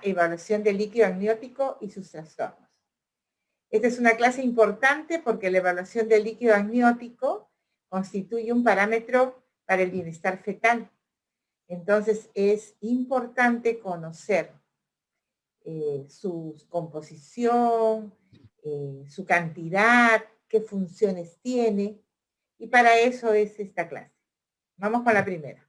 evaluación del líquido amniótico y sus trastornos. Esta es una clase importante porque la evaluación del líquido amniótico constituye un parámetro para el bienestar fetal. Entonces es importante conocer su composición, su cantidad, qué funciones tiene, y para eso es esta clase. Vamos con la primera.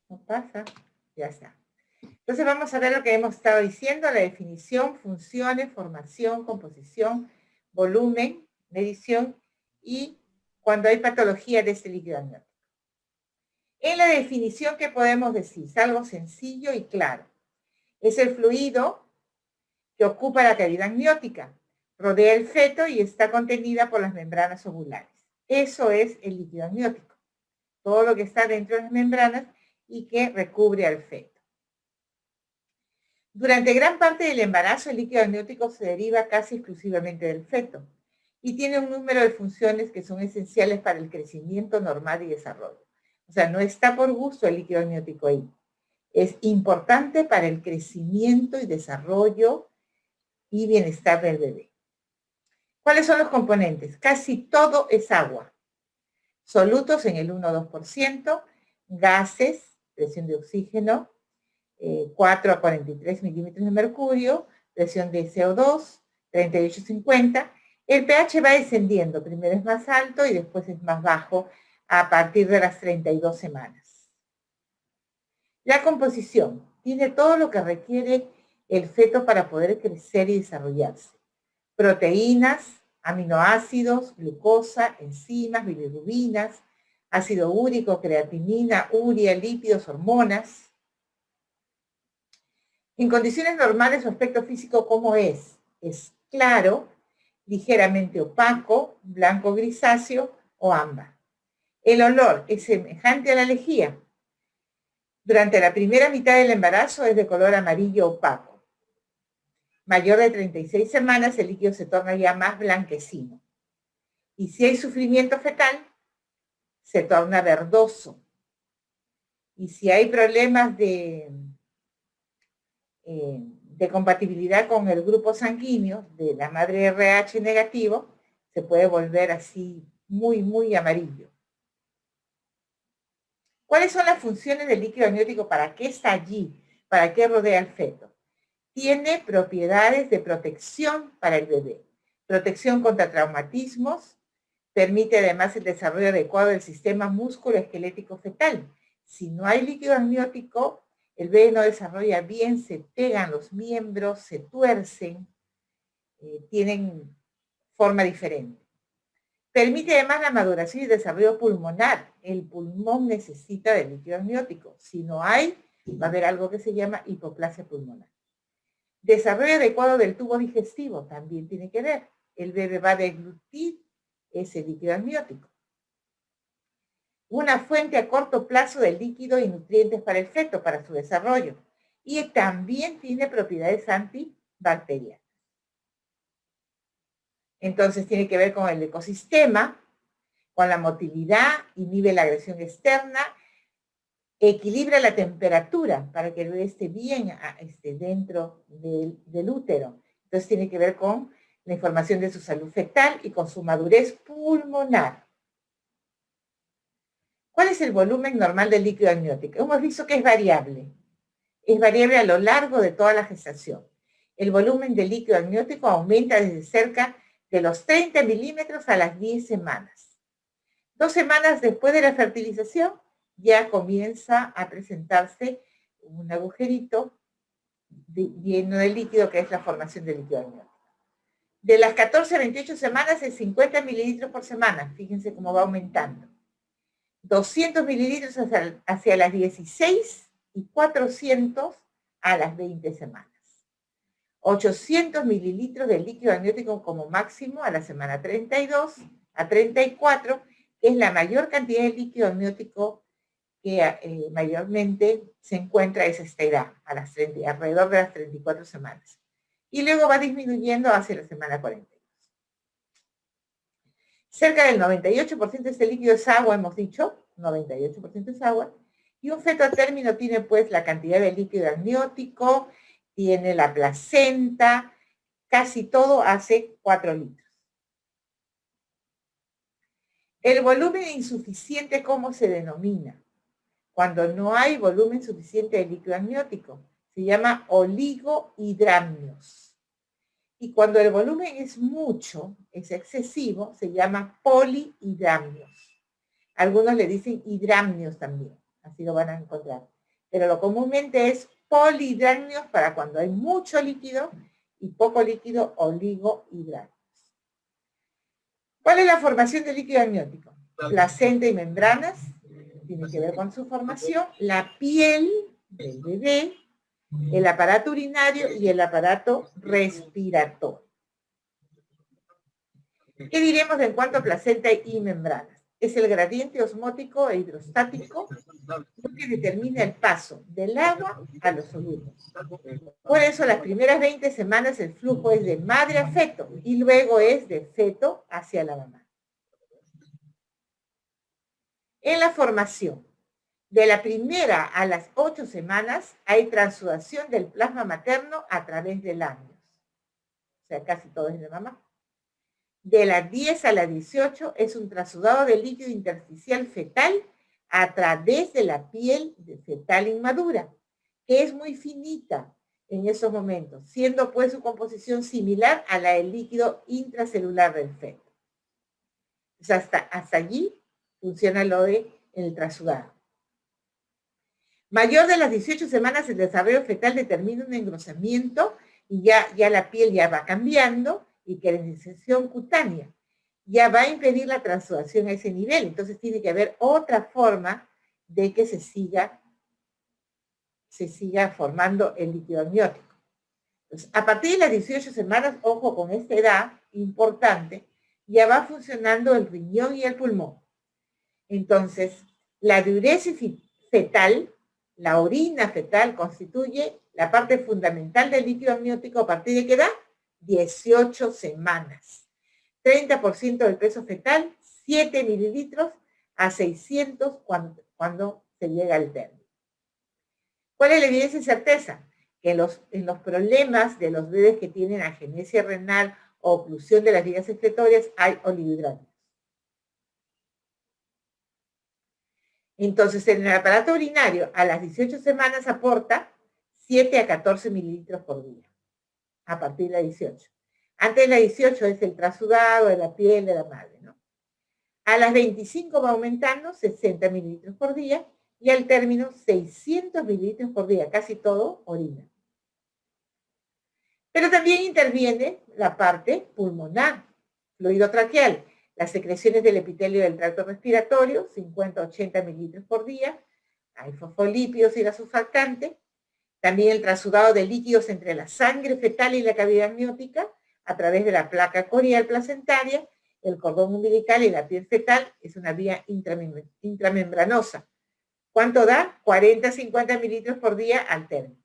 No pasa, ya está. Entonces vamos a ver lo que hemos estado diciendo, la definición, funciones, formación, composición, volumen, medición y cuando hay patología de este líquido amniótico. En la definición, ¿qué podemos decir? Es algo sencillo y claro. Es el fluido que ocupa la cavidad amniótica, rodea el feto y está contenida por las membranas ovulares. Eso es el líquido amniótico. Todo lo que está dentro de las membranas y que recubre al feto. Durante gran parte del embarazo, el líquido amniótico se deriva casi exclusivamente del feto y tiene un número de funciones que son esenciales para el crecimiento normal y desarrollo. O sea, no está por gusto el líquido amniótico ahí. Es importante para el crecimiento y desarrollo y bienestar del bebé. ¿Cuáles son los componentes? Casi todo es agua. Solutos en el 1-2%, gases, presión de oxígeno, 4 a 43 milímetros de mercurio, presión de CO2, 38-50. El pH va descendiendo, primero es más alto y después es más bajo a partir de las 32 semanas. La composición tiene todo lo que requiere el feto para poder crecer y desarrollarse. Proteínas, aminoácidos, glucosa, enzimas, bilirrubinas, ácido úrico, creatinina, urea, lípidos, hormonas. En condiciones normales, su aspecto físico, ¿cómo es? Es claro, ligeramente opaco, blanco grisáceo o ámbar. El olor es semejante a la lejía. Durante la primera mitad del embarazo es de color amarillo opaco. Mayor de 36 semanas, el líquido se torna ya más blanquecino. Y si hay sufrimiento fetal, se torna verdoso. Y si hay problemas de compatibilidad con el grupo sanguíneo de la madre RH negativo, se puede volver así muy, muy amarillo. ¿Cuáles son las funciones del líquido amniótico? ¿Para qué está allí? ¿Para qué rodea al feto? Tiene propiedades de protección para el bebé. Protección contra traumatismos, permite además el desarrollo adecuado del sistema músculo-esquelético fetal. Si no hay líquido amniótico, el bebé no desarrolla bien, se pegan los miembros, se tuercen, tienen forma diferente. Permite además la maduración y desarrollo pulmonar. El pulmón necesita del líquido amniótico. Si no hay, va a haber algo que se llama hipoplasia pulmonar. Desarrollo adecuado del tubo digestivo también tiene que ver. El bebé va a deglutir ese líquido amniótico. Una fuente a corto plazo de líquido y nutrientes para el feto, para su desarrollo. Y también tiene propiedades antibacterianas. Entonces tiene que ver con el ecosistema, con la motilidad, inhibe la agresión externa, equilibra la temperatura para que el bebé esté bien dentro del útero. Entonces tiene que ver con la información de su salud fetal y con su madurez pulmonar. ¿Cuál es el volumen normal del líquido amniótico? Hemos visto que es variable. Es variable a lo largo de toda la gestación. El volumen del líquido amniótico aumenta desde cerca de los 30 milímetros a las 10 semanas. 2 semanas después de la fertilización ya comienza a presentarse un agujerito lleno de líquido que es la formación del líquido amniótico. De las 14 a 28 semanas es 50 mililitros por semana. Fíjense cómo va aumentando. 200 mililitros hacia las 16 y 400 a las 20 semanas. 800 mililitros de líquido amniótico como máximo a la semana 32 a 34, que es la mayor cantidad de líquido amniótico que mayormente se encuentra a esa edad, alrededor de las 34 semanas. Y luego va disminuyendo hacia la semana 42. Cerca del 98% de este líquido es agua, hemos dicho, 98% es agua, y un feto a término tiene pues la cantidad de líquido amniótico, tiene la placenta, casi todo hace 4 litros. El volumen insuficiente, ¿cómo se denomina? Cuando no hay volumen suficiente de líquido amniótico, se llama oligohidramnios. Y cuando el volumen es mucho, es excesivo, se llama polihidramnios. Algunos le dicen hidramnios también, así lo van a encontrar. Pero lo comúnmente es polihidramnios para cuando hay mucho líquido y poco líquido, oligohidramnios. ¿Cuál es la formación del líquido amniótico? Placenta y membranas, tiene que ver con su formación, la piel del bebé, el aparato urinario y el aparato respiratorio. ¿Qué diremos en cuanto a placenta y membranas? Es el gradiente osmótico e hidrostático que determina el paso del agua a los solubles. Por eso las primeras 20 semanas el flujo es de madre a feto y luego es de feto hacia la mamá. En la formación, de la primera a las 8 semanas hay transsudación del plasma materno a través del amnios. O sea, casi todo es de mamá. De las 10 a las 18 es un trasudado de líquido intersticial fetal a través de la piel fetal inmadura, que es muy finita en esos momentos, siendo pues su composición similar a la del líquido intracelular del feto. Entonces hasta allí funciona lo de el trasudado. Mayor de las 18 semanas el desarrollo fetal determina un engrosamiento y ya la piel ya va cambiando y queratización cutánea. Ya va a impedir la transudación a ese nivel. Entonces tiene que haber otra forma de que se siga formando el líquido amniótico. Entonces, a partir de las 18 semanas, ojo con esta edad importante, ya va funcionando el riñón y el pulmón. Entonces, la diuresis fetal, la orina fetal, constituye la parte fundamental del líquido amniótico. ¿A partir de qué edad? 18 semanas. 30% del peso fetal, 7 mililitros a 600 cuando se llega al término. ¿Cuál es la evidencia y certeza? Que en los problemas de los bebés que tienen agenesia renal o oclusión de las vías excretorias hay oligohidramnios. Entonces, en el aparato urinario, a las 18 semanas aporta 7 a 14 mililitros por día, a partir de la 18. Antes de la 18 es el trasudado de la piel de la madre, ¿no? A las 25 va aumentando 60 mililitros por día y al término 600 mililitros por día, casi todo orina. Pero también interviene la parte pulmonar, fluido traqueal, las secreciones del epitelio del tracto respiratorio, 50-80 mililitros por día, hay fosfolípidos y la surfactante, también el trasudado de líquidos entre la sangre fetal y la cavidad amniótica a través de la placa corial placentaria, el cordón umbilical y la piel fetal, es una vía intramembranosa. ¿Cuánto da? 40-50 mililitros por día al término.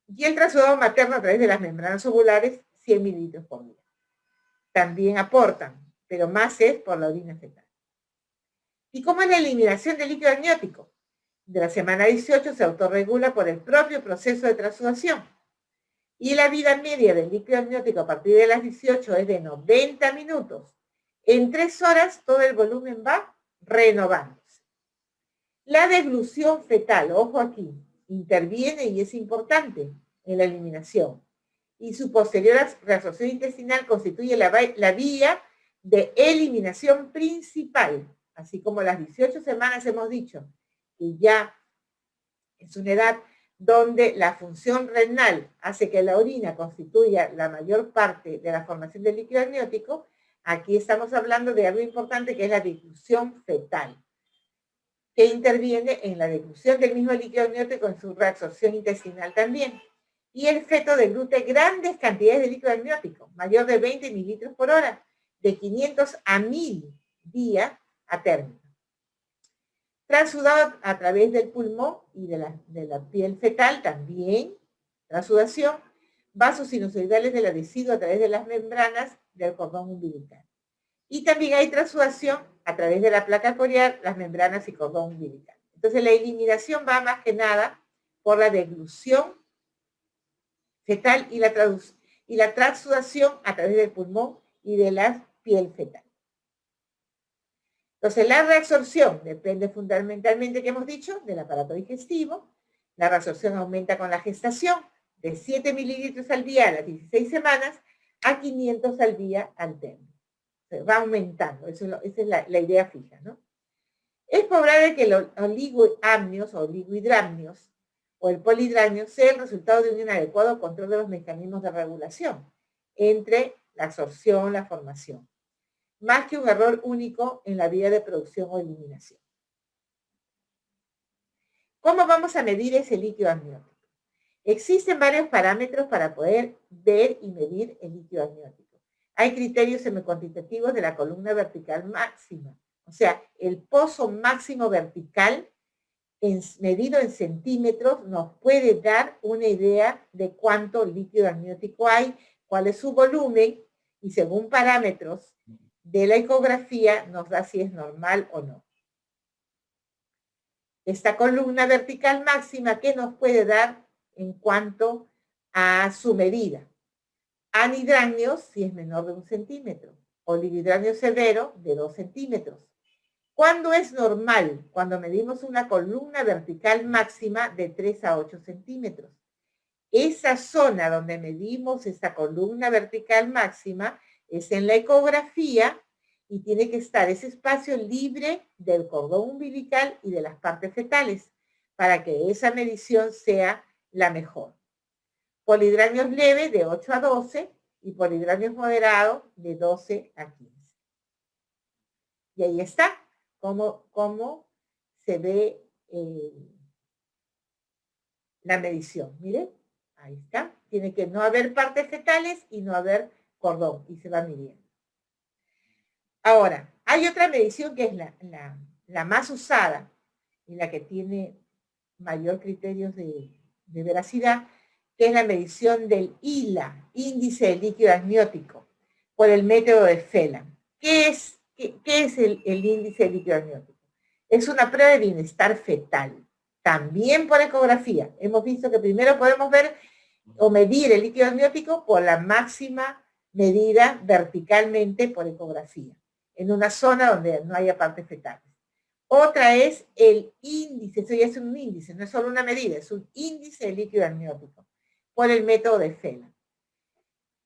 Y el trasudado materno a través de las membranas ovulares, 100 mililitros por día. También aportan, pero más es por la orina fetal. ¿Y cómo es la eliminación del líquido amniótico? De la semana 18 se autorregula por el propio proceso de trasudación. Y la vida media del líquido amniótico a partir de las 18 es de 90 minutos. En 3 horas todo el volumen va renovándose. La deglución fetal, ojo aquí, interviene y es importante en la eliminación. Y su posterior reabsorción intestinal constituye la vía de eliminación principal. Así como las 18 semanas hemos dicho que ya es una edad donde la función renal hace que la orina constituya la mayor parte de la formación del líquido amniótico, aquí estamos hablando de algo importante que es la deglución fetal, que interviene en la deglución del mismo líquido amniótico en su reabsorción intestinal también. Y el feto deglute grandes cantidades de líquido amniótico, mayor de 20 mililitros por hora, de 500 a 1000 día a término. Transudado a través del pulmón y de la piel fetal también, transsudación, vasos sinusoidales del adhesivo a través de las membranas del cordón umbilical. Y también hay transsudación a través de la placa corial, las membranas y cordón umbilical. Entonces la eliminación va más que nada por la deglución fetal y la transsudación a través del pulmón y de la piel fetal. Entonces, la reabsorción depende fundamentalmente, que hemos dicho, del aparato digestivo. La reabsorción aumenta con la gestación de 7 mililitros al día a las 16 semanas a 500 al día al término. Va aumentando, esa es la idea fija, ¿no? Es probable que los oligoamnios o oligohidramnios o el polihidramnio sea el resultado de un adecuado control de los mecanismos de regulación entre la absorción, la formación, más que un error único en la vía de producción o eliminación. ¿Cómo vamos a medir ese líquido amniótico? Existen varios parámetros para poder ver y medir el líquido amniótico. Hay criterios semicuantitativos de la columna vertical máxima, o sea, el pozo máximo vertical medido en centímetros nos puede dar una idea de cuánto líquido amniótico hay, cuál es su volumen y según parámetros de la ecografía nos da si es normal o no. Esta columna vertical máxima, ¿qué nos puede dar en cuanto a su medida? Anhidráneos, si es menor de 1 centímetro. Oligohidranio severo, de 2 centímetros. ¿Cuándo es normal? Cuando medimos una columna vertical máxima de 3 a 8 centímetros. Esa zona donde medimos esta columna vertical máxima es en la ecografía y tiene que estar ese espacio libre del cordón umbilical y de las partes fetales para que esa medición sea la mejor. Polihidráneos leves de 8 a 12 y polihidráneos moderados de 12 a 15. Y ahí está cómo se ve la medición. Miren, ahí está. Tiene que no haber partes fetales y no haber cordón y se va midiendo. Ahora, hay otra medición que es la más usada y la que tiene mayor criterios de veracidad, que es la medición del ILA, índice de líquido amniótico, por el método de Phelan. ¿Qué es el índice de líquido amniótico? Es una prueba de bienestar fetal, también por ecografía. Hemos visto que primero podemos ver o medir el líquido amniótico por la máxima medida verticalmente por ecografía, en una zona donde no haya partes fetales. Otra es el índice, eso ya es un índice, no es solo una medida, es un índice de líquido amniótico por el método de Phelan.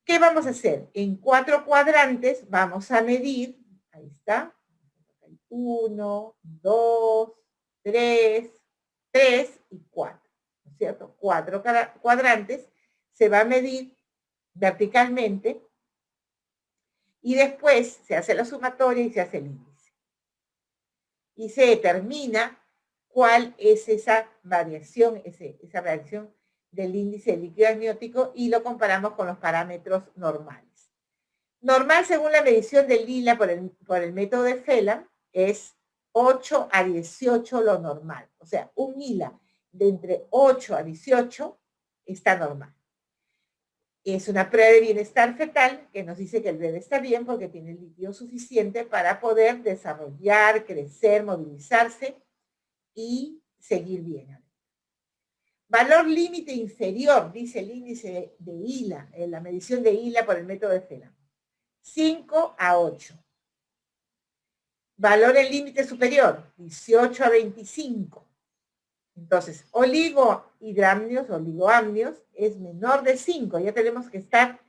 ¿Qué vamos a hacer? En 4 cuadrantes vamos a medir, ahí está, 1, 2, 3 y 4, ¿no es cierto? 4 cuadrantes se va a medir verticalmente y después se hace la sumatoria y se hace el índice. Y se determina cuál es esa variación, esa variación del índice de líquido amniótico y lo comparamos con los parámetros normales. Normal, según la medición del LILA por el método de Phelan, es 8 a 18 lo normal. O sea, un ILA de entre 8 a 18 está normal. Es una prueba de bienestar fetal que nos dice que el bebé está bien porque tiene el líquido suficiente para poder desarrollar, crecer, movilizarse y seguir bien. Valor límite inferior, dice el índice de ILA, en la medición de ILA por el método de Phelan. 5 a 8. Valor en límite superior, 18 a 25. Entonces, oligohidramnios, oligoamnios, es menor de 5. Ya tenemos que estar,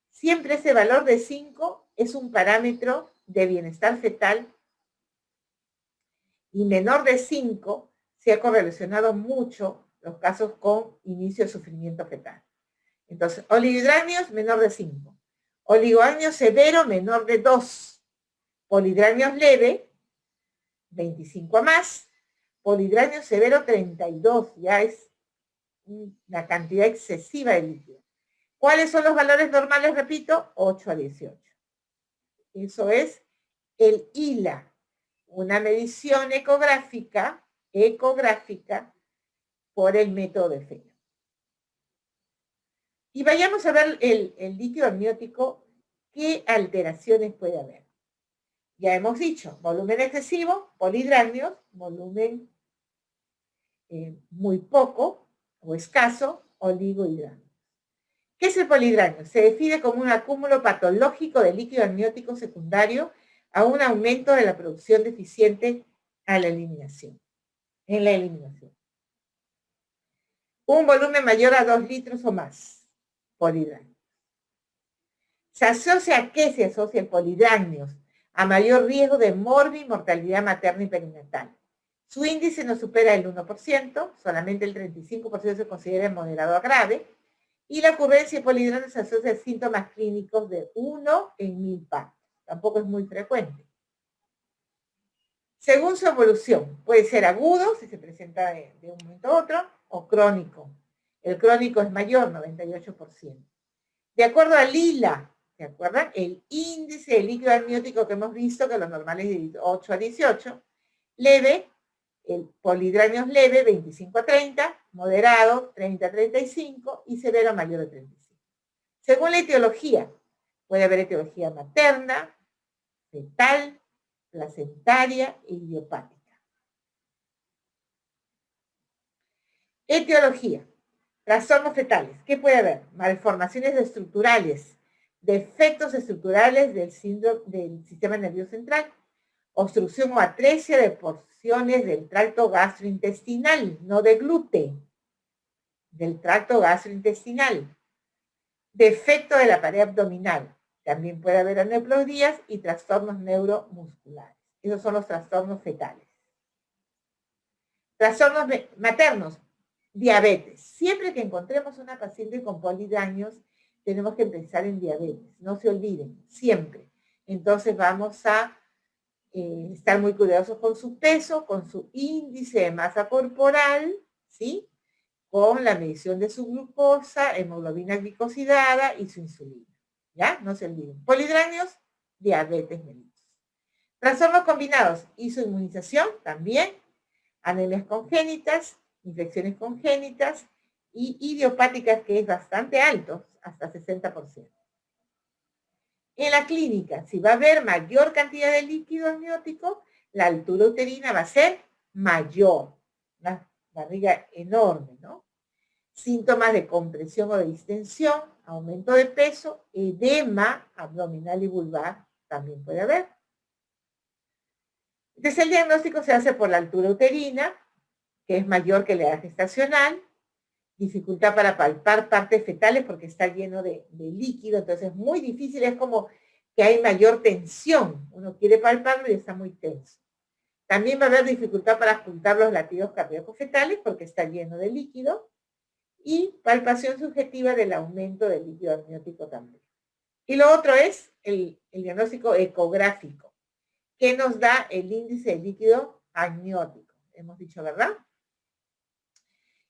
siempre ese valor de 5 es un parámetro de bienestar fetal y menor de 5 se ha correlacionado mucho los casos con inicio de sufrimiento fetal. Entonces, oligohidramnios menor de 5. Oligoamnio severo menor de 2. Polihidramnios leve, 25 a más. Polihidramio severo, 32. Ya es una cantidad excesiva de líquido. ¿Cuáles son los valores normales? Repito, 8 a 18. Eso es el ILA, una medición ecográfica por el método de Phelan. Y vayamos a ver el líquido amniótico, qué alteraciones puede haber. Ya hemos dicho, volumen excesivo, polidrácneos, volumen muy poco o escaso, oligohidrácneos. ¿Qué es el polidráneo? Se define como un acúmulo patológico de líquido amniótico secundario a un aumento de la producción deficiente a la eliminación, en la eliminación. Un volumen mayor a 2 litros o más, polidráneo. ¿A qué se asocia el polidrácneo? A mayor riesgo de mortalidad materna y perinatal. Su índice no supera el 1%, solamente el 35% se considera moderado a grave, y la ocurrencia de polidráneo se asocia a síntomas clínicos de 1 en 1000 partos. Tampoco es muy frecuente. Según su evolución, puede ser agudo, si se presenta de un momento a otro, o crónico. El crónico es mayor, 98%. De acuerdo a Lila, ¿se acuerdan? El índice de líquido amniótico que hemos visto, que lo normal es de 8 a 18, leve, el polidráneo leve, 25 a 30, moderado, 30 a 35, y severo, mayor de 35. Según la etiología, puede haber etiología materna, fetal, placentaria e idiopática. Etiología. Trastornos fetales. ¿Qué puede haber? Malformaciones estructurales, defectos estructurales del sistema nervioso central, obstrucción o atresia de porciones del tracto gastrointestinal, no de glúten, del tracto gastrointestinal, defecto de la pared abdominal. También puede haber aneuploidías y trastornos neuromusculares. Esos son los trastornos fetales. Trastornos maternos, diabetes. Siempre que encontremos una paciente con polidrácneos, tenemos que pensar en diabetes. No se olviden, siempre. Entonces vamos a estar muy cuidadosos con su peso, con su índice de masa corporal, ¿sí? Con la medición de su glucosa, hemoglobina glicosidada y su insulina. ¿Ya? No se olviden. Polidrácneos, diabetes mellitus. Trastornos combinados, isoinmunización también, anemias congénitas, infecciones congénitas y idiopáticas, que es bastante alto, hasta 60%. En la clínica, si va a haber mayor cantidad de líquido amniótico, la altura uterina va a ser mayor, una barriga enorme, ¿no? Síntomas de compresión o de distensión, aumento de peso, edema abdominal y vulvar también puede haber. Entonces el diagnóstico se hace por la altura uterina, que es mayor que la edad gestacional, dificultad para palpar partes fetales porque está lleno de líquido, entonces es muy difícil, es como que hay mayor tensión, uno quiere palparlo y está muy tenso. También va a haber dificultad para juntar los latidos cardíacos fetales porque está lleno de líquido, y palpación subjetiva del aumento del líquido amniótico también. Y lo otro es el diagnóstico ecográfico, que nos da el índice de líquido amniótico. Hemos dicho, ¿verdad?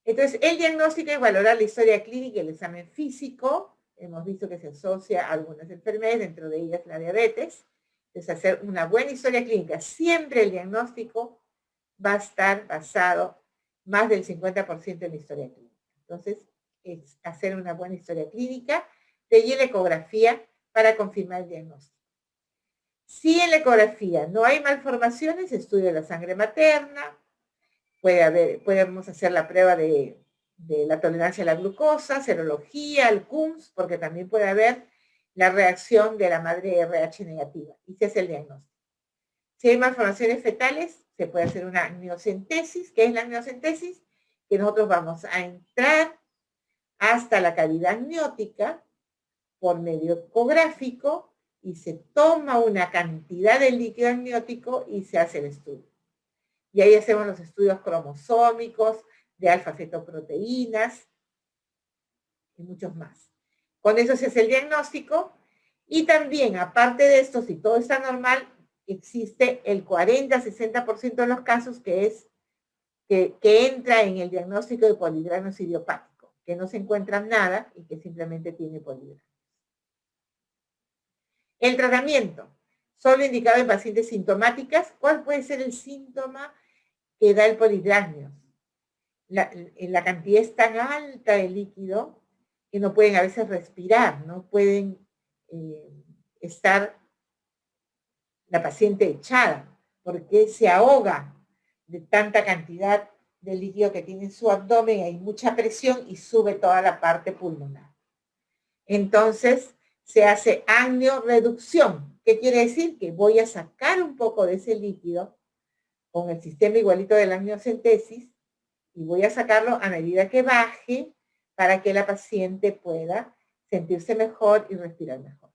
Entonces, el diagnóstico es valorar la historia clínica y el examen físico. Hemos visto que se asocia a algunas enfermedades, dentro de ellas la diabetes. Es hacer una buena historia clínica. Siempre el diagnóstico va a estar basado más del 50% en la historia clínica. Entonces, es hacer una buena historia clínica, de allí la ecografía para confirmar el diagnóstico. Si en la ecografía no hay malformaciones, estudio de la sangre materna, podemos hacer la prueba de la tolerancia a la glucosa, serología, el CUMS, porque también puede haber la reacción de la madre RH negativa, y se hace el diagnóstico. Si hay malformaciones fetales, se puede hacer una amniocentesis. ¿Qué es la amniocentesis? Que nosotros vamos a entrar hasta la cavidad amniótica por medio ecográfico y se toma una cantidad de líquido amniótico y se hace el estudio. Y ahí hacemos los estudios cromosómicos, de alfa-fetoproteínas y muchos más. Con eso se hace el diagnóstico y también, aparte de esto, si todo está normal, existe el 40-60% de los casos que entra en el diagnóstico de polidrácneos idiopático, que no se encuentra nada y que simplemente tiene polidrácneos. El tratamiento, solo indicado en pacientes sintomáticas. ¿Cuál puede ser el síntoma que da el polidrácneo? La cantidad es tan alta de líquido que no pueden a veces respirar, no pueden estar la paciente echada, porque se ahoga de tanta cantidad de líquido que tiene en su abdomen, hay mucha presión y sube toda la parte pulmonar. Entonces, se hace amniorreducción. ¿Qué quiere decir? Que voy a sacar un poco de ese líquido con el sistema igualito de la amniocentesis y voy a sacarlo a medida que baje para que la paciente pueda sentirse mejor y respirar mejor.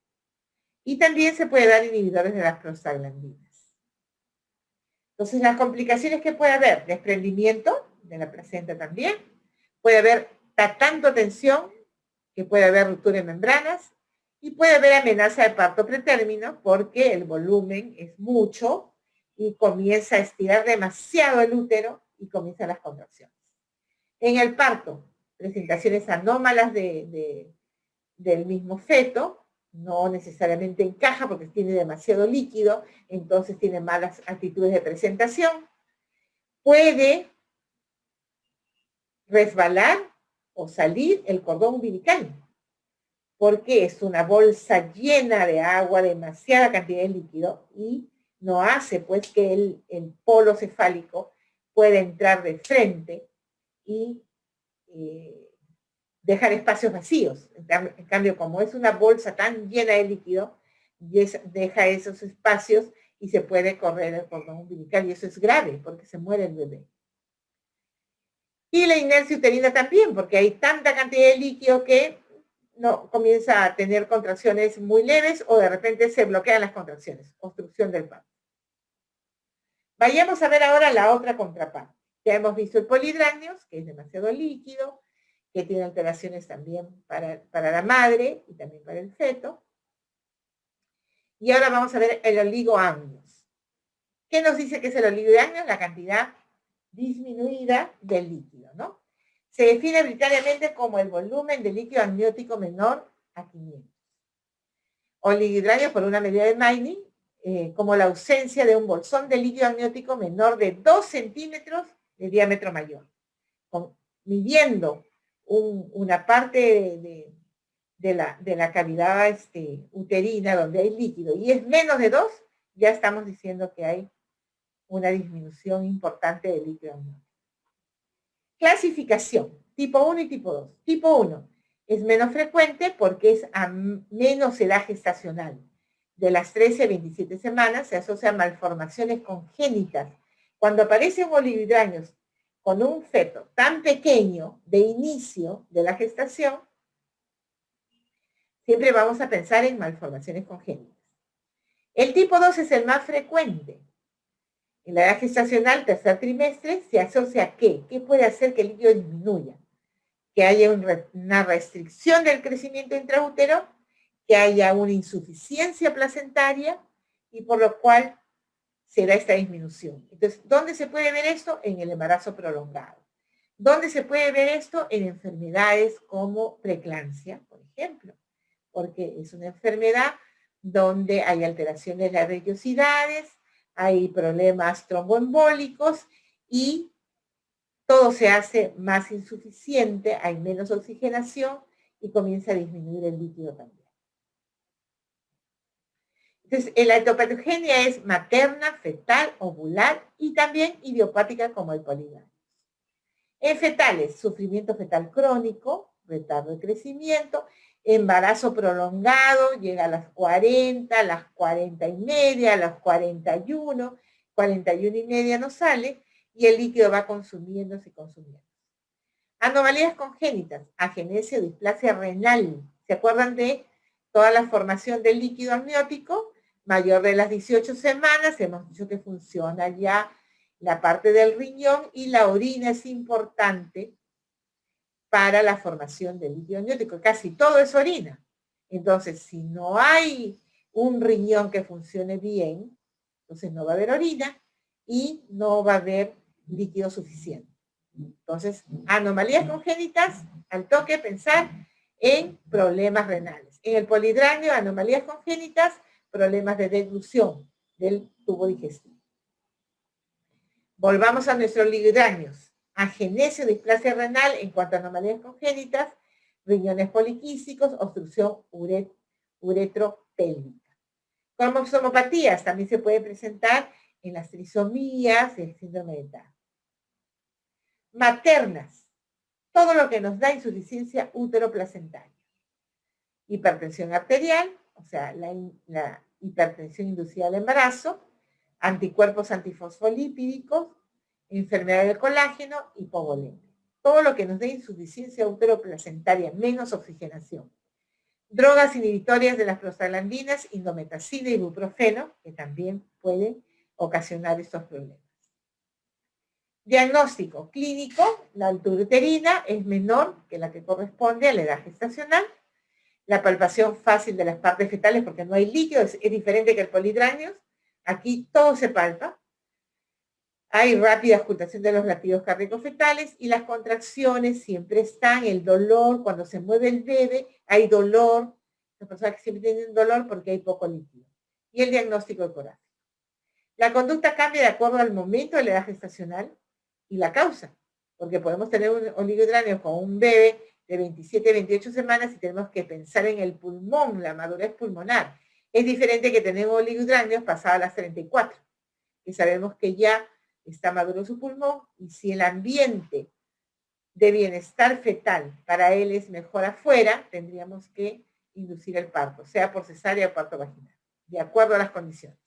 Y también se puede dar inhibidores de las prostaglandinas. Entonces, las complicaciones que puede haber, desprendimiento de la placenta también, puede haber tanto tensión, que puede haber ruptura de membranas, y puede haber amenaza de parto pretérmino porque el volumen es mucho y comienza a estirar demasiado el útero y comienzan las contracciones. En el parto, presentaciones anómalas del mismo feto, no necesariamente encaja porque tiene demasiado líquido, entonces tiene malas actitudes de presentación. Puede resbalar o salir el cordón umbilical, porque es una bolsa llena de agua, demasiada cantidad de líquido, y no hace pues que el polo cefálico pueda entrar de frente y dejar espacios vacíos. En cambio, como es una bolsa tan llena de líquido, deja esos espacios y se puede correr el cordón umbilical, y eso es grave porque se muere el bebé. Y la inercia uterina también, porque hay tanta cantidad de líquido que no comienza a tener contracciones muy leves o de repente se bloquean las contracciones, obstrucción del parto. Vayamos a ver ahora la otra contraparte. Ya hemos visto el polidráneos, que es demasiado líquido, que tiene alteraciones también para la madre y también para el feto. Y ahora vamos a ver el oligoamnios. ¿Qué nos dice que es el oligoamnios? La cantidad disminuida del líquido, ¿no? Se define arbitrariamente como el volumen de líquido amniótico menor a 500. Oligohidranios por una medida de Meining, como la ausencia de un bolsón de líquido amniótico menor de 2 centímetros de diámetro mayor. Midiendo una parte de la cavidad uterina donde hay líquido y es menos de 2, ya estamos diciendo que hay una disminución importante de líquido amniótico. Clasificación, tipo 1 y tipo 2. Tipo 1 es menos frecuente porque es a menos edad gestacional. De las 13 a 27 semanas se asocia a malformaciones congénitas. Cuando aparecen oligohidranios con un feto tan pequeño de inicio de la gestación, siempre vamos a pensar en malformaciones congénitas. El tipo 2 es el más frecuente. En la edad gestacional, tercer trimestre, se asocia a ¿qué? ¿Qué puede hacer que el líquido disminuya? Que haya una restricción del crecimiento intraútero, que haya una insuficiencia placentaria y por lo cual se da esta disminución. Entonces, ¿dónde se puede ver esto? En el embarazo prolongado. ¿Dónde se puede ver esto? En enfermedades como preeclampsia, por ejemplo, porque es una enfermedad donde hay alteraciones de las vellosidades, hay problemas tromboembólicos y todo se hace más insuficiente, hay menos oxigenación y comienza a disminuir el líquido también. Entonces, la ectopatogenia es materna, fetal, ovular y también idiopática como el polidráneos. En fetales, sufrimiento fetal crónico, retardo de crecimiento, embarazo prolongado, llega a las 40, a las 40 y media, a las 41, 41 y media no sale y el líquido va consumiéndose y consumiendo. Anomalías congénitas, agenesia o displasia renal. ¿Se acuerdan de toda la formación del líquido amniótico? Mayor de las 18 semanas, hemos dicho que funciona ya la parte del riñón y la orina es importante para la formación del líquido amniótico. Casi todo es orina. Entonces, si no hay un riñón que funcione bien, entonces no va a haber orina y no va a haber líquido suficiente. Entonces, anomalías congénitas, al toque pensar en problemas renales. En el polidráneo, anomalías congénitas, problemas de deglución del tubo digestivo. Volvamos a nuestros oligohidranios. Agenesia o displasia renal en cuanto a anomalías congénitas, riñones poliquísticos, obstrucción uretropélvica. Cromosomopatías también se pueden presentar en las trisomías y el síndrome de Down. Maternas, todo lo que nos da insuficiencia útero-placentaria. Hipertensión arterial, o sea, la hipertensión inducida al embarazo, anticuerpos antifosfolípidicos, enfermedad del colágeno, hipovolemia. Todo lo que nos dé insuficiencia útero-placentaria, menos oxigenación. Drogas inhibitorias de las prostaglandinas, indometacina y ibuprofeno, que también pueden ocasionar estos problemas. Diagnóstico clínico, la altura uterina es menor que la que corresponde a la edad gestacional. La palpación fácil de las partes fetales, porque no hay líquido, es diferente que el polidráneos. Aquí todo se palpa. Hay rápida ocultación de los latidos cardíacos fetales y las contracciones siempre están, el dolor, cuando se mueve el bebé, hay dolor. Las personas que siempre tienen dolor porque hay poco líquido. Y el diagnóstico ecoráfico. La conducta cambia de acuerdo al momento de la edad gestacional y la causa, porque podemos tener un oligohidranio con un bebé de 27, 28 semanas y tenemos que pensar en el pulmón, la madurez pulmonar. Es diferente que tener oligohidranios pasadas las 34, y sabemos que ya está maduro su pulmón, y si el ambiente de bienestar fetal para él es mejor afuera, tendríamos que inducir el parto, sea por cesárea o parto vaginal, de acuerdo a las condiciones.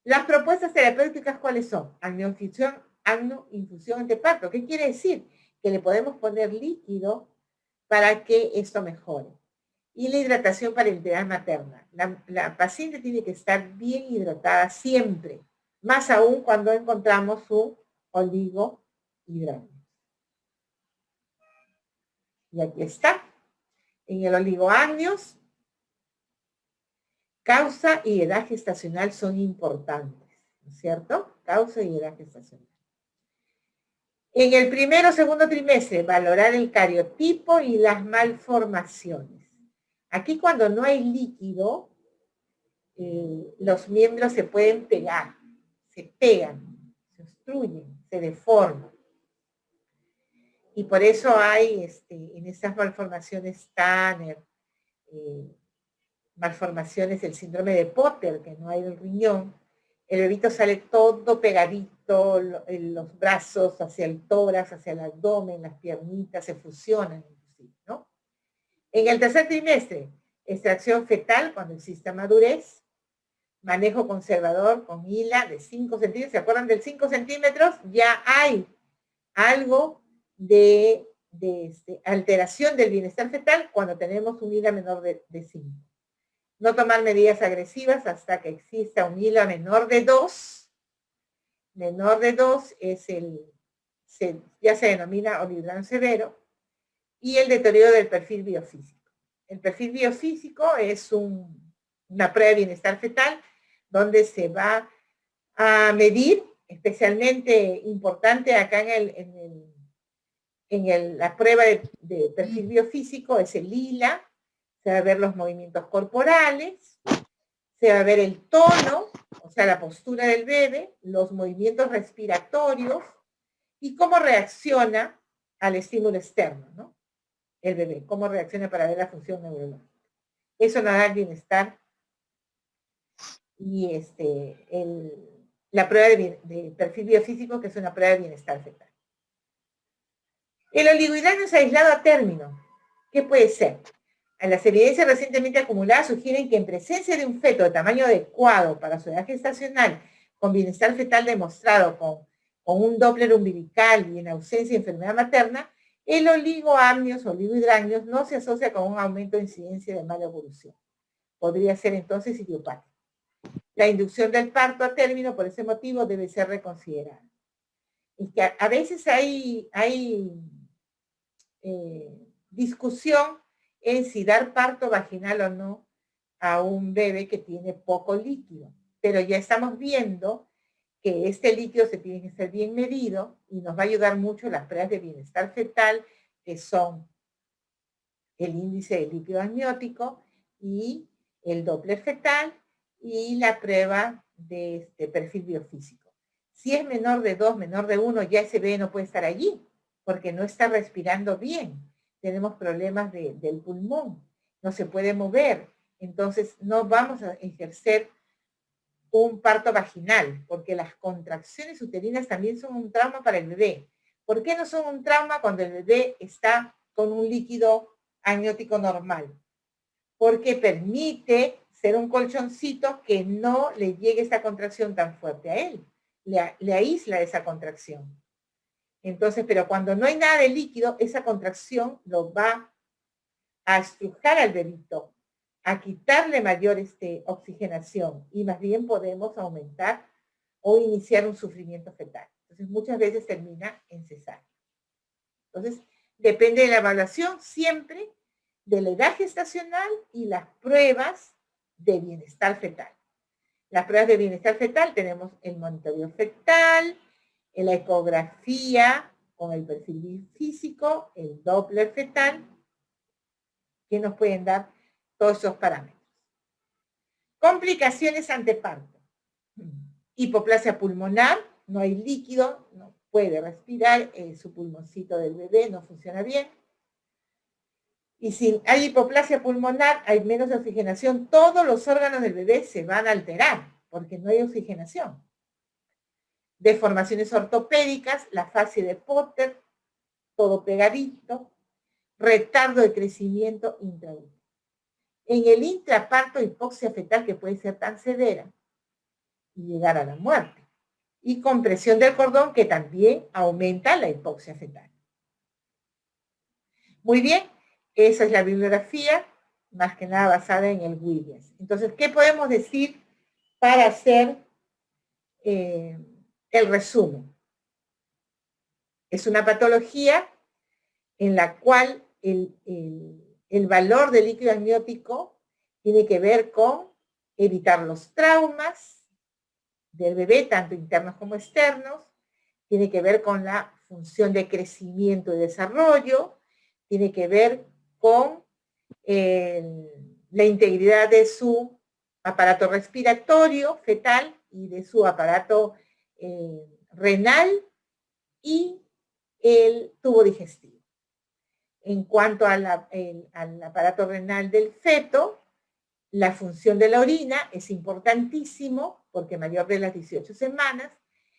Las propuestas terapéuticas, ¿cuáles son? Agnoinfusión anteparto. ¿Qué quiere decir? Que le podemos poner líquido para que esto mejore. Y la hidratación parenteral materna. La paciente tiene que estar bien hidratada siempre, más aún cuando encontramos su oligohidranio. Y aquí está. En el oligoagnios, causa y edad gestacional son importantes, ¿no es cierto? Causa y edad gestacional. En el primero o segundo trimestre, valorar el cariotipo y las malformaciones. Aquí cuando no hay líquido, los miembros se pueden pegar, se pegan, se obstruyen, se deforman. Y por eso hay en estas malformaciones Tanner, malformaciones, el síndrome de Potter, que no hay el riñón, el bebito sale todo pegadito, los brazos hacia el tórax, hacia el abdomen, las piernitas se fusionan, ¿no? En el tercer trimestre, extracción fetal cuando exista madurez, manejo conservador con hila de 5 centímetros, ¿se acuerdan del 5 centímetros? Ya hay algo de alteración del bienestar fetal cuando tenemos un hila menor de 5. No tomar medidas agresivas hasta que exista un hila menor de 2. Menor de 2 es ya se denomina oligohidranio severo. Y el deterioro del perfil biofísico. El perfil biofísico es una prueba de bienestar fetal donde se va a medir, especialmente importante acá la prueba de perfil biofísico es el lila. Se va a ver los movimientos corporales, se va a ver el tono, o sea, la postura del bebé, los movimientos respiratorios y cómo reacciona al estímulo externo, ¿no? El bebé, cómo reacciona para ver la función neurológica. Eso nos da el bienestar y la prueba de perfil biofísico, que es una prueba de bienestar fetal. El oligohidranio es aislado a término. ¿Qué puede ser? Las evidencias recientemente acumuladas sugieren que en presencia de un feto de tamaño adecuado para su edad gestacional, con bienestar fetal demostrado con un Doppler umbilical y en ausencia de enfermedad materna, el oligoamnios o oligohidranios no se asocia con un aumento de incidencia de mala evolución. Podría ser entonces idiopático. La inducción del parto a término por ese motivo debe ser reconsiderada. Es que a veces hay discusión en si dar parto vaginal o no a un bebé que tiene poco líquido. Pero ya estamos viendo que este líquido se tiene que ser bien medido y nos va a ayudar mucho las pruebas de bienestar fetal, que son el índice de líquido amniótico y el Doppler fetal y la prueba de perfil biofísico. Si es menor de 2, menor de 1, ya ese bebé no puede estar allí porque no está respirando bien. Tenemos problemas del pulmón, no se puede mover, Entonces, no vamos a ejercer un parto vaginal, porque las contracciones uterinas también son un trauma para el bebé. ¿Por qué no son un trauma cuando el bebé está con un líquido amniótico normal? Porque permite ser un colchoncito que no le llegue esa contracción tan fuerte a él. Le aísla esa contracción. Entonces, pero cuando no hay nada de líquido, esa contracción lo va a estrujar al bebito, a quitarle mayor oxigenación y más bien podemos aumentar o iniciar un sufrimiento fetal. Entonces, muchas veces termina en cesárea. Entonces, depende de la evaluación siempre de la edad gestacional y las pruebas de bienestar fetal. Las pruebas de bienestar fetal tenemos el monitoreo fetal, la ecografía con el perfil físico, el Doppler fetal, que nos pueden dar todos esos parámetros. Complicaciones ante parto. Hipoplasia pulmonar, no hay líquido, no puede respirar, su pulmoncito del bebé no funciona bien. Y si hay hipoplasia pulmonar, hay menos oxigenación, todos los órganos del bebé se van a alterar porque no hay oxigenación. Deformaciones ortopédicas, la fascia de Potter, todo pegadito, retardo de crecimiento intraútero. En el intraparto, hipoxia fetal que puede ser tan severa y llegar a la muerte. Y compresión del cordón que también aumenta la hipoxia fetal. Muy bien, esa es la bibliografía, más que nada basada en el Williams. Entonces, ¿qué podemos decir para hacer el resumen? Es una patología en la cual el valor del líquido amniótico tiene que ver con evitar los traumas del bebé, tanto internos como externos, tiene que ver con la función de crecimiento y desarrollo, tiene que ver con la integridad de su aparato respiratorio fetal y de su aparato renal y el tubo digestivo. En cuanto al aparato renal del feto, la función de la orina es importantísimo porque mayor de las 18 semanas,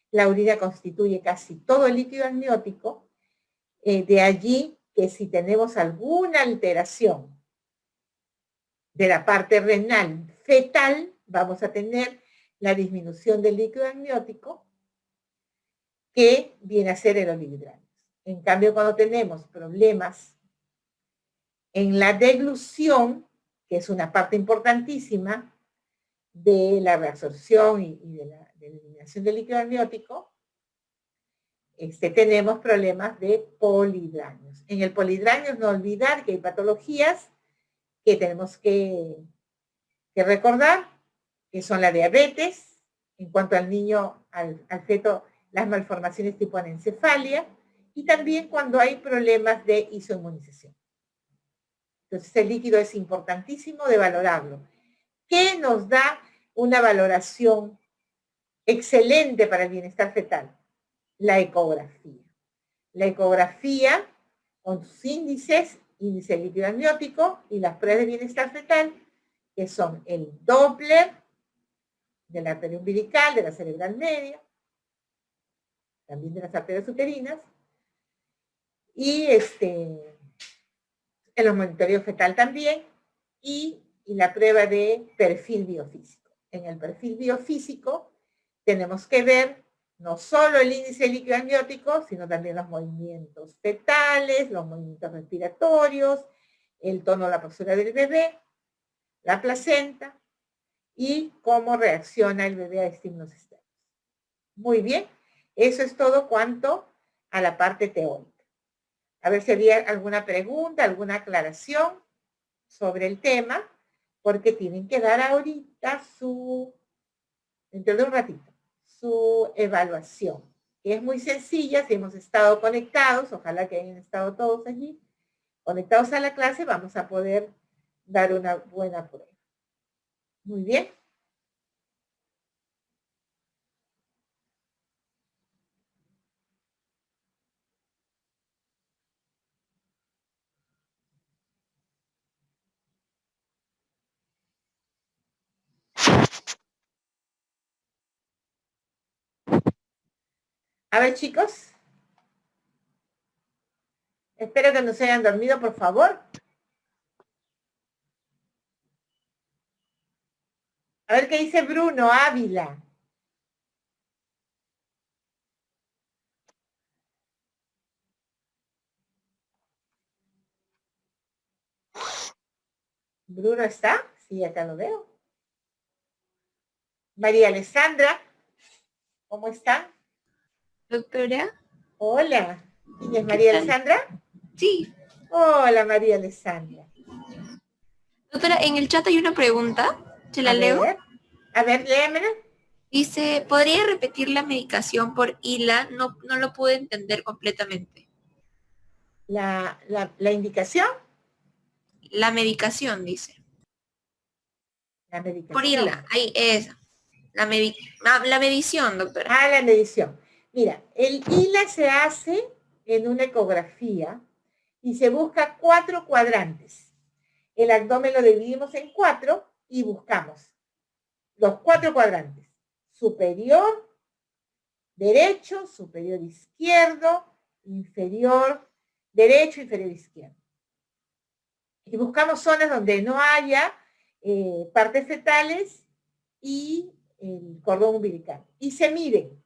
la orina constituye casi todo el líquido amniótico, de allí que si tenemos alguna alteración de la parte renal fetal, vamos a tener la disminución del líquido amniótico que viene a ser el oligohidratos. En cambio, cuando tenemos problemas en la deglución, que es una parte importantísima de la reabsorción y de la eliminación del líquido amniótico, tenemos problemas de polihidranios. En el polihidranios no olvidar que hay patologías que tenemos que recordar, que son la diabetes, en cuanto al niño, al feto, las malformaciones tipo anencefalia, y también cuando hay problemas de isoinmunización. Entonces el líquido es importantísimo de valorarlo. ¿Qué nos da una valoración excelente para el bienestar fetal? La ecografía. La ecografía con sus índices, índice líquido amniótico y las pruebas de bienestar fetal, que son el Doppler de la arteria umbilical, de la cerebral media, también de las arterias uterinas, y en los monitoreos fetal también, y la prueba de perfil biofísico. En el perfil biofísico tenemos que ver no solo el índice líquido amniótico, sino también los movimientos fetales, los movimientos respiratorios, el tono, la postura del bebé, la placenta y cómo reacciona el bebé a estímulos externos. Muy bien, eso es todo cuanto a la parte teórica. A ver si había alguna pregunta, alguna aclaración sobre el tema, porque tienen que dar ahorita dentro de un ratito, su evaluación, que es muy sencilla. Si hemos estado conectados, ojalá que hayan estado todos allí, conectados a la clase, vamos a poder dar una buena prueba. Muy bien. A ver, chicos. Espero que no se hayan dormido, por favor. A ver qué dice Bruno Ávila. ¿Bruno está? Sí, acá lo veo. María Alessandra, ¿cómo está? Doctora, Hola. ¿Quién es ¿qué María tal? Alessandra? Sí, Hola, María Alessandra. doctora, en el chat hay una pregunta, ¿se A la leo? ver, a ver, léemelo. Dice, ¿podría repetir la medicación por ILA? No, no lo pude entender completamente. La indicación, La medicación, dice. la Por medicación. ILA, ahí es. La medición, doctora. Ah, la medición. Mira, el ILA se hace en una ecografía y se busca 4 cuadrantes. El abdomen lo dividimos en 4 y buscamos los 4 cuadrantes. Superior, derecho, superior izquierdo, inferior derecho, inferior izquierdo. Y buscamos zonas donde no haya partes fetales y el cordón umbilical. Y se miden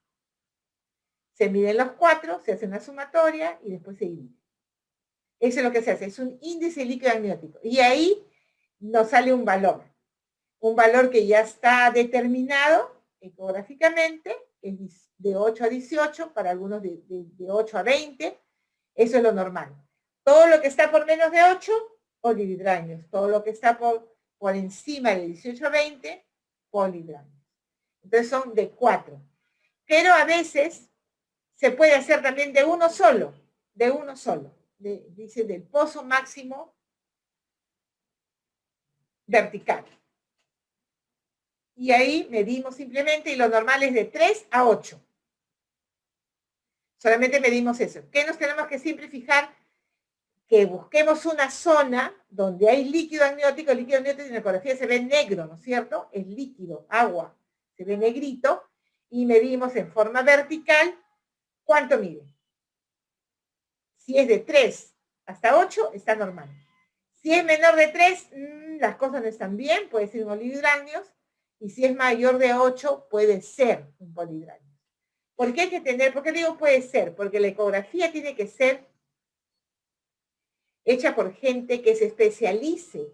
los 4, se hace una sumatoria y después se divide. Eso es lo que se hace, es un índice líquido amniótico. Y ahí nos sale un valor que ya está determinado ecográficamente, es de 8 a 18, para algunos de 8 a 20, eso es lo normal. Todo lo que está por menos de 8, polihidranios. Todo lo que está por encima de 18 a 20, polihidranios. Entonces son de 4. Pero a veces se puede hacer también de uno solo, dice del pozo máximo vertical. Y ahí medimos simplemente y lo normal es de 3 a 8. Solamente medimos eso. ¿Qué nos tenemos que siempre fijar? Que busquemos una zona donde hay líquido amniótico. El líquido amniótico en la ecografía se ve negro, ¿no es cierto? Es líquido, agua, se ve negrito. Y medimos en forma vertical cuánto mide. Si es de 3 hasta 8, está normal. Si es menor de 3, las cosas no están bien, puede ser un oligohidráneos. Y si es mayor de 8, puede ser un polihidráneos. ¿Por qué hay que tener? ¿Por qué digo puede ser? Porque la ecografía tiene que ser hecha por gente que se especialice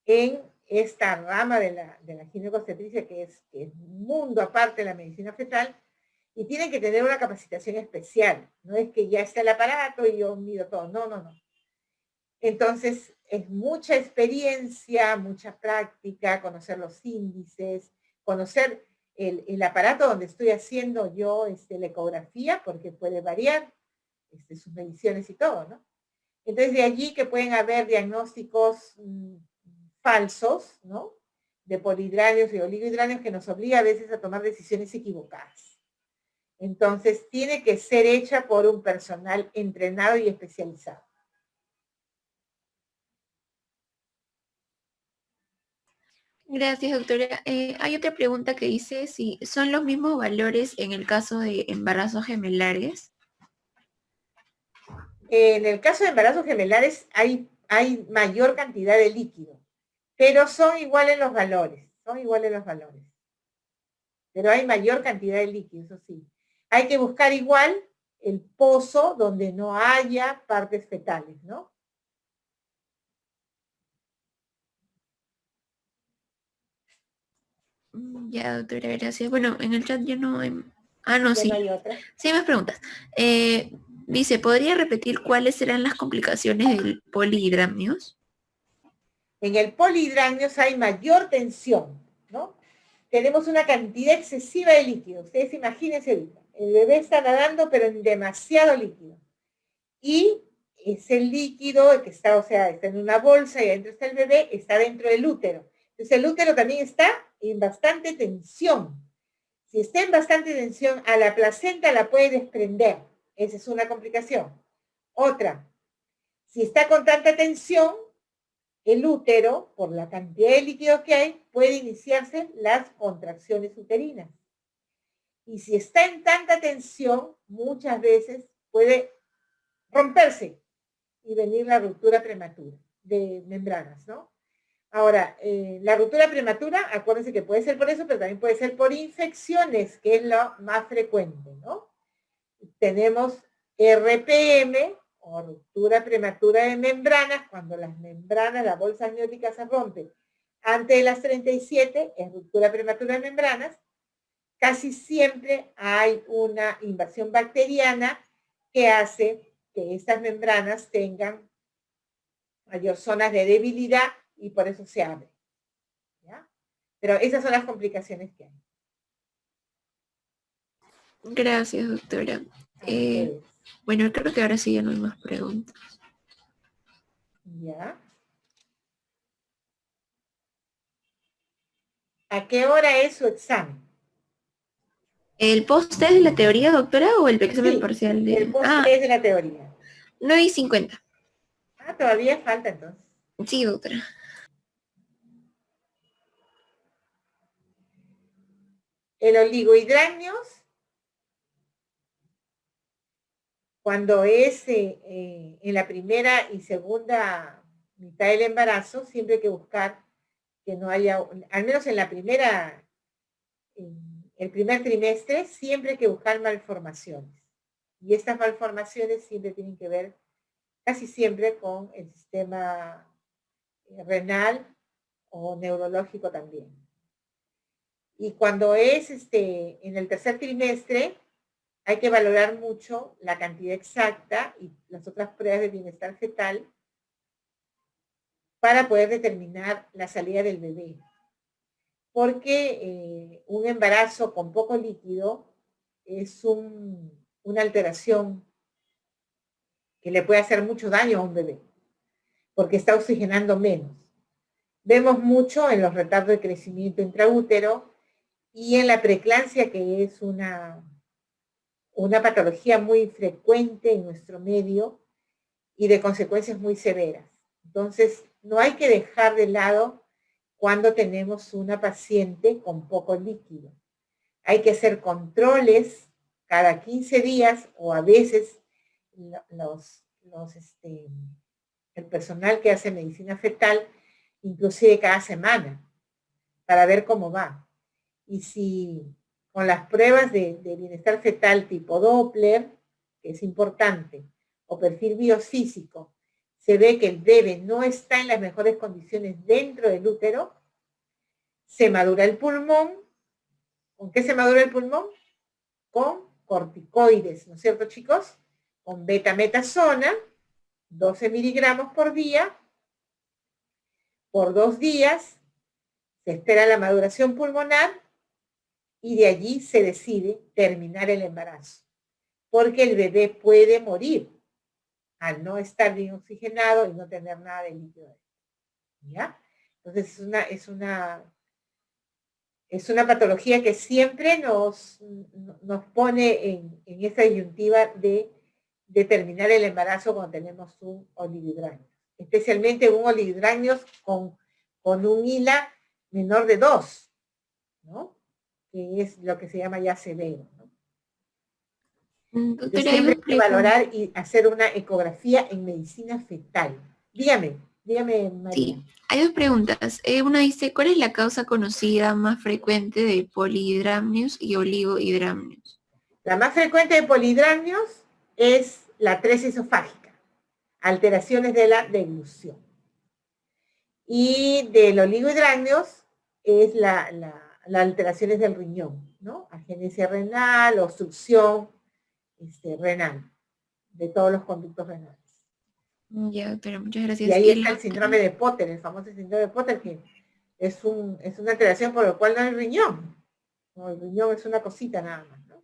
en esta rama de la ginecobstetricia, que es un mundo aparte de la medicina fetal, y tienen que tener una capacitación especial. No es que ya está el aparato y yo mido todo. No, no, no. Entonces, es mucha experiencia, mucha práctica, conocer los índices, conocer el aparato donde estoy haciendo yo la ecografía, porque puede variar sus mediciones y todo, ¿no? Entonces, de allí que pueden haber diagnósticos falsos, ¿no? De polihidranios y oligohidranios que nos obliga a veces a tomar decisiones equivocadas. Entonces, tiene que ser hecha por un personal entrenado y especializado. Gracias, doctora. Hay otra pregunta que dice si son los mismos valores en el caso de embarazos gemelares. En el caso de embarazos gemelares hay mayor cantidad de líquido, pero son iguales los valores, pero hay mayor cantidad de líquido, eso sí. Hay que buscar igual el pozo donde no haya partes fetales, ¿no? Ya, doctora, gracias. Bueno, en el chat ya no hay... Ah, no, Ya no sí. hay otra. Sí, hay más preguntas. Dice, ¿podría repetir cuáles serán las complicaciones del polihidramios? En el polihidráneos hay mayor tensión, ¿no? Tenemos una cantidad excesiva de líquido. Ustedes imagínense ahorita, el bebé está nadando, pero en demasiado líquido. Y ese líquido que está, o sea, está en una bolsa y adentro está el bebé, está dentro del útero. Entonces el útero también está en bastante tensión. Si está en bastante tensión, a la placenta la puede desprender. Esa es una complicación. Otra, si está con tanta tensión, el útero, por la cantidad de líquido que hay, puede iniciarse las contracciones uterinas. Y si está en tanta tensión, muchas veces puede romperse y venir la ruptura prematura de membranas, ¿no? Ahora, la ruptura prematura, acuérdense que puede ser por eso, pero también puede ser por infecciones, que es lo más frecuente, ¿no? Tenemos RPM, o ruptura prematura de membranas, cuando las membranas, la bolsa amniótica se rompe antes de las 37, es ruptura prematura de membranas. Casi siempre hay una invasión bacteriana que hace que estas membranas tengan mayor zonas de debilidad y por eso se abre. ¿Ya? Pero esas son las complicaciones que hay. Gracias, doctora. A ustedes. Bueno, creo que ahora sí ya no hay más preguntas. ¿Ya? ¿A qué hora es su examen? ¿El post es de la teoría, doctora, o el examen Sí, parcial de...? el post es de la teoría. 9:50. Ah, todavía falta entonces. Sí, doctora. El oligohidramios, cuando es en la primera y segunda mitad del embarazo, siempre hay que buscar que no haya, al menos en la primera, el primer trimestre, siempre hay que buscar malformaciones. Y estas malformaciones siempre tienen que ver, casi siempre, con el sistema renal o neurológico también. Y cuando es en el tercer trimestre, hay que valorar mucho la cantidad exacta y las otras pruebas de bienestar fetal para poder determinar la salida del bebé. Porque un embarazo con poco líquido es una alteración que le puede hacer mucho daño a un bebé, porque está oxigenando menos. Vemos mucho en los retardos de crecimiento intraútero y en la preeclampsia, que es una patología muy frecuente en nuestro medio y de consecuencias muy severas. Entonces, no hay que dejar de lado cuando tenemos una paciente con poco líquido. Hay que hacer controles cada 15 días o a veces el personal que hace medicina fetal, inclusive cada semana, para ver cómo va. Y si con las pruebas de bienestar fetal tipo Doppler, que es importante, o perfil biofísico, se ve que el bebé no está en las mejores condiciones dentro del útero, se madura el pulmón. ¿Con qué se madura el pulmón? Con corticoides, ¿no es cierto, chicos? Con betametasona, 12 miligramos por día, por 2 días, se espera la maduración pulmonar y de allí se decide terminar el embarazo, porque el bebé puede morir al no estar bien oxigenado y no tener nada de líquido. ¿Ya? Entonces es una patología que siempre nos pone en esa disyuntiva de determinar el embarazo cuando tenemos un oligohidramios, especialmente un oligohidramios con un HILA menor de 2, ¿no? Que es lo que se llama ya severo, ¿no? Entonces, Doctora, siempre hay que valorar y hacer una ecografía en medicina fetal. Dígame, María. Sí, hay dos preguntas. Una dice, ¿cuál es la causa conocida más frecuente de polihidramnios y oligohidramnios? La más frecuente de polihidramnios es la atresia esofágica, alteraciones de la deglución. Y del oligohidramnios es las alteraciones del riñón, ¿no? Agenesia renal, obstrucción renal, de todos los conductos renales. Ya, doctora, muchas gracias. Y ahí está el síndrome de Potter, el famoso síndrome de Potter, que es una alteración por la cual no hay riñón. No, el riñón es una cosita nada más, ¿no?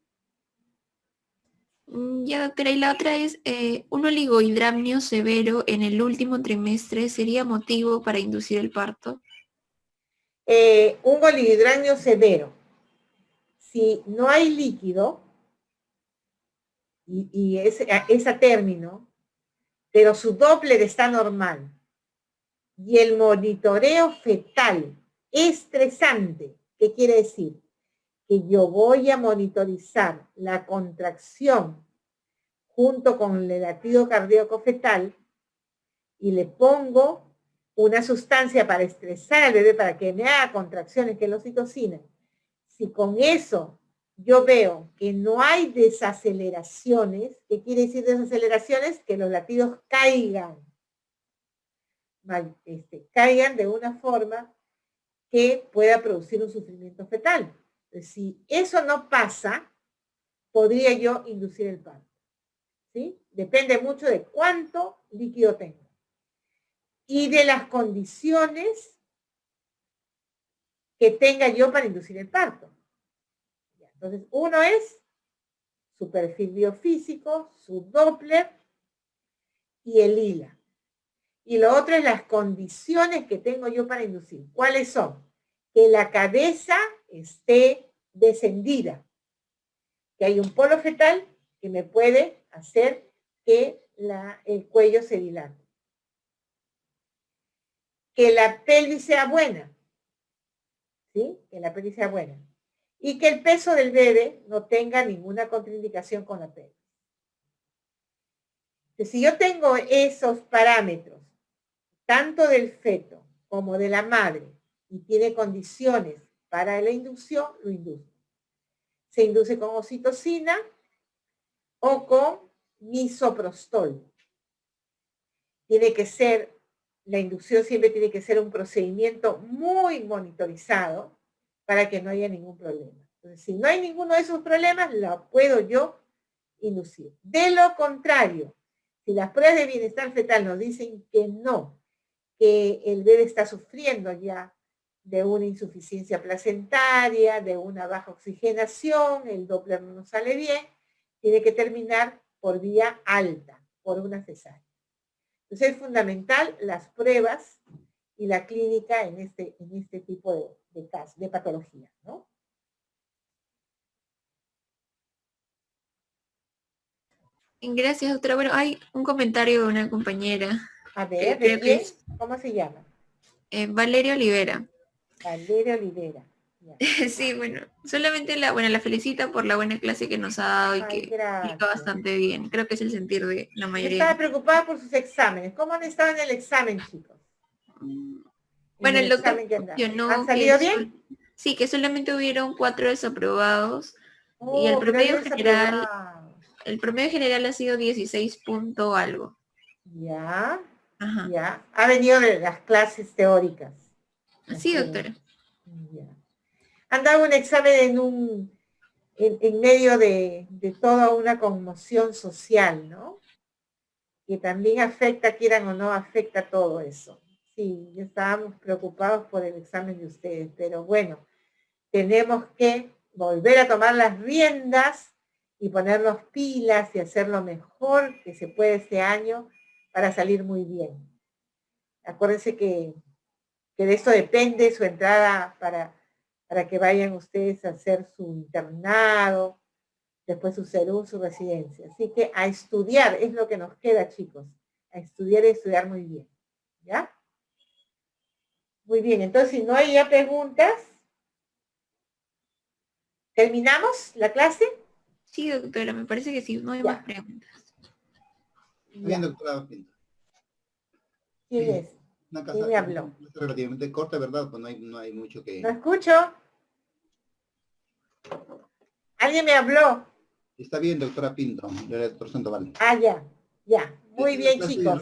Ya, doctora, y la otra es, ¿un oligohidramnio severo en el último trimestre sería motivo para inducir el parto? Un oligohidramnio severo. Si no hay líquido, y es a término, pero su Doppler está normal, y el monitoreo fetal estresante, ¿qué quiere decir? que yo voy a monitorizar la contracción junto con el latido cardíaco fetal y le pongo una sustancia para estresar al bebé para que me haga contracciones, que es la oxitocina, si con eso yo veo que no hay desaceleraciones, ¿qué quiere decir desaceleraciones? Que los latidos caigan, caigan de una forma que pueda producir un sufrimiento fetal. Entonces, si eso no pasa, podría yo inducir el parto. ¿Sí? Depende mucho de cuánto líquido tengo y de las condiciones que tenga yo para inducir el parto. Entonces, uno es su perfil biofísico, su Doppler y el ILA. Y lo otro es las condiciones que tengo yo para inducir. ¿Cuáles son? Que la cabeza esté descendida, que hay un polo fetal que me puede hacer que el cuello se dilate. Que la pelvis sea buena, ¿sí? Que la pelvis sea buena. Y que el peso del bebé no tenga ninguna contraindicación con la pelvis. Entonces, si yo tengo esos parámetros, tanto del feto como de la madre, y tiene condiciones para la inducción, lo induce. Se induce con oxitocina o con misoprostol. Tiene que ser, la inducción siempre tiene que ser un procedimiento muy monitorizado para que no haya ningún problema. Entonces, si no hay ninguno de esos problemas, la puedo yo inducir. De lo contrario, si las pruebas de bienestar fetal nos dicen que no, que el bebé está sufriendo ya de una insuficiencia placentaria, de una baja oxigenación, el Doppler no nos sale bien, tiene que terminar por vía alta, por una cesárea. Entonces es fundamental las pruebas y la clínica en este tipo de casos, de patología, ¿no? Gracias, doctora. Bueno, hay un comentario de una compañera. A ver, ¿de quién? ¿Cómo se llama? Valeria Olivera. Valeria Olivera. Sí, bueno, solamente la felicita por la buena clase que nos ha dado y que explica bastante bien. Creo que es el sentir de la mayoría. Estaba preocupada por sus exámenes. ¿Cómo han estado en el examen, chicos? Bueno, el doctor mencionó ¿Han salido bien? Sí, que solamente hubieron 4 desaprobados y el promedio general ha sido 16 punto algo. Ya, ajá. Ya. Ha venido de las clases teóricas. Sí, doctora. Ya. Han dado un examen en medio de toda una conmoción social, ¿no? Que también afecta, quieran o no, afecta todo eso. Sí, estábamos preocupados por el examen de ustedes, pero bueno, tenemos que volver a tomar las riendas y ponernos pilas y hacer lo mejor que se puede este año para salir muy bien. Acuérdense que de eso depende su entrada para que vayan ustedes a hacer su internado, después su salud, su residencia. Así que a estudiar es lo que nos queda, chicos. A estudiar y estudiar muy bien. ¿Ya? Muy bien, entonces si no hay ya preguntas, ¿terminamos la clase? Sí, doctora, me parece que sí, no hay más preguntas. Bien, doctora Pinto. ¿Quién es? ¿Quién me habló? Relativamente corta, ¿verdad? Pues no hay mucho que... No escucho. ¿Alguien me habló? Está bien, doctora Pinto, del doctor Sandoval. Ya. Muy bien, chicos.